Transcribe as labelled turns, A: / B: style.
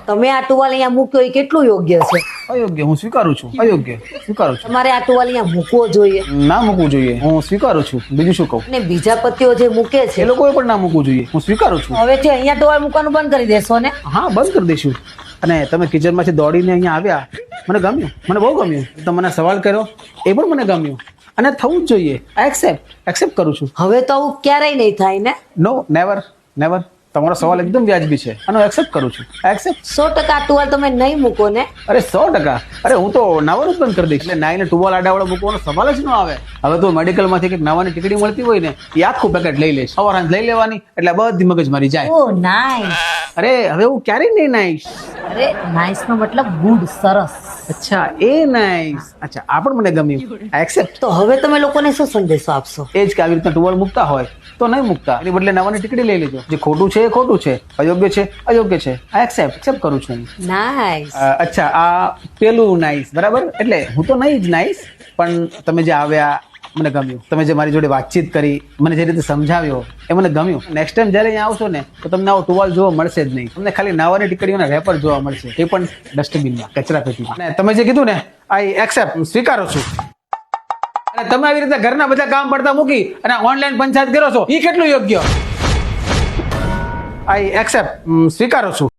A: તમે આ ટુવાલ અહીંયા મૂક્યો એ કેટલું યોગ્ય છે?
B: અયોગ્ય, હું સ્વીકારું છું. અયોગ્ય સ્વીકારું છું.
A: તમારે આ ટુવાલ અહીંયા મૂકવો જોઈએ.
B: ના મૂકવું જોઈએ, હું સ્વીકારું છું. બીજું શું કહું?
A: અને બીજા પતિઓ જે મૂકે
B: એ
A: છે
B: લોકોએ પણ ના મૂકવું જોઈએ, હું સ્વીકારું છું.
A: હવેથી અહીંયા ટુવાલ મૂકવાનું બંધ કરી દેશો ને?
B: હા, બંધ કરી દઈશું. અને તમે કિચનમાંથી દોડીને અહીંયા આવ્યા, મને ગમ્યું, મને બહુ ગમ્યું. તમે મને સવાલ કર્યો એ પણ મને ગમ્યું, અને થવું જ જોઈએ. એક્સેપ્ટ કરું છું.
A: હવે તો આવું ક્યારેય નહીં થાય ને?
B: નો, નેવર નેવર. તમારો સવાલ એકદમ વ્યાજબી છે, આનો એક્સેપ્ટ કરું છું. એક્સેપ્ટ.
A: 100% આ ટુવાલ તમે નહીં મૂકો ને?
B: અરે 100%. અરે હું તો નાવાનું જ બંધ કરી દઈશ. એટલે નાઈને ટુવાલ આડાવાળો મૂકવાનો સવાલ જ ન આવે. હવે તો મેડિકલમાંથી કંઈક નાવાની ટીકડી મળતી હોય ને, એ આખું પેકેટ લઈ લઈશ. સવાર સાંજ લઈ લેવાની, એટલે બધી મગજમારી જાય.
A: Oh nice.
B: અરે હવે હું ક્યારેય નહીં નાઈશ.
A: અરે નાઈસ નો મતલબ ગુડ, સરસ.
B: અચ્છા, એ નાઈસ. અચ્છા, આ પણ મને ગમ્યું. એક્સેપ્ટ.
A: તો હવે તમે લોકોને શું સંદેશો આપશો?
B: એ જ કે આવી રીતના ટુવાલ મૂકતા હોય તો નહીં મૂકતા, એની બદલે નાવાની ટીકડી લઈ લેજો. જે ખોટું છે એ ખોટું છે, અયોગ્ય છે અયોગ્ય છે. આ એક્સેપ્ટ કરું છું.
A: નાઈસ.
B: અચ્છા, આ પેલું નાઈસ, બરાબર. એટલે હું તો નહીં જ નાઈસ, પણ તમે જે આવ્યા મને ગમ્યું. તમે જે મારી જોડે વાતચીત કરી, મને જે રીતે સમજાવ્યો એ મને ગમ્યું. નેક્સ્ટ ટાઈમ જ્યારે અહીંયા આવશો ને તો તમને આવો ટુવાલ જોવા મળશે જ નહીં. તમને ખાલી નાવાની ટીકડીઓના રેપર જોવા મળશે, એ પણ ડસ્ટબિનમાં, કચરા પેટીમાં. અને તમે જે કીધું ને, આઈ એક્સેપ્ટ, સ્વીકારો છું. અને તમે આવી રીતે ઘરના બધા કામ પડતા મૂકી અને ઓનલાઈન પંચાયત કરો છો, એ કેટલું યોગ્ય? આઈ એક્સેપ્ટ, સ્વીકારો છું.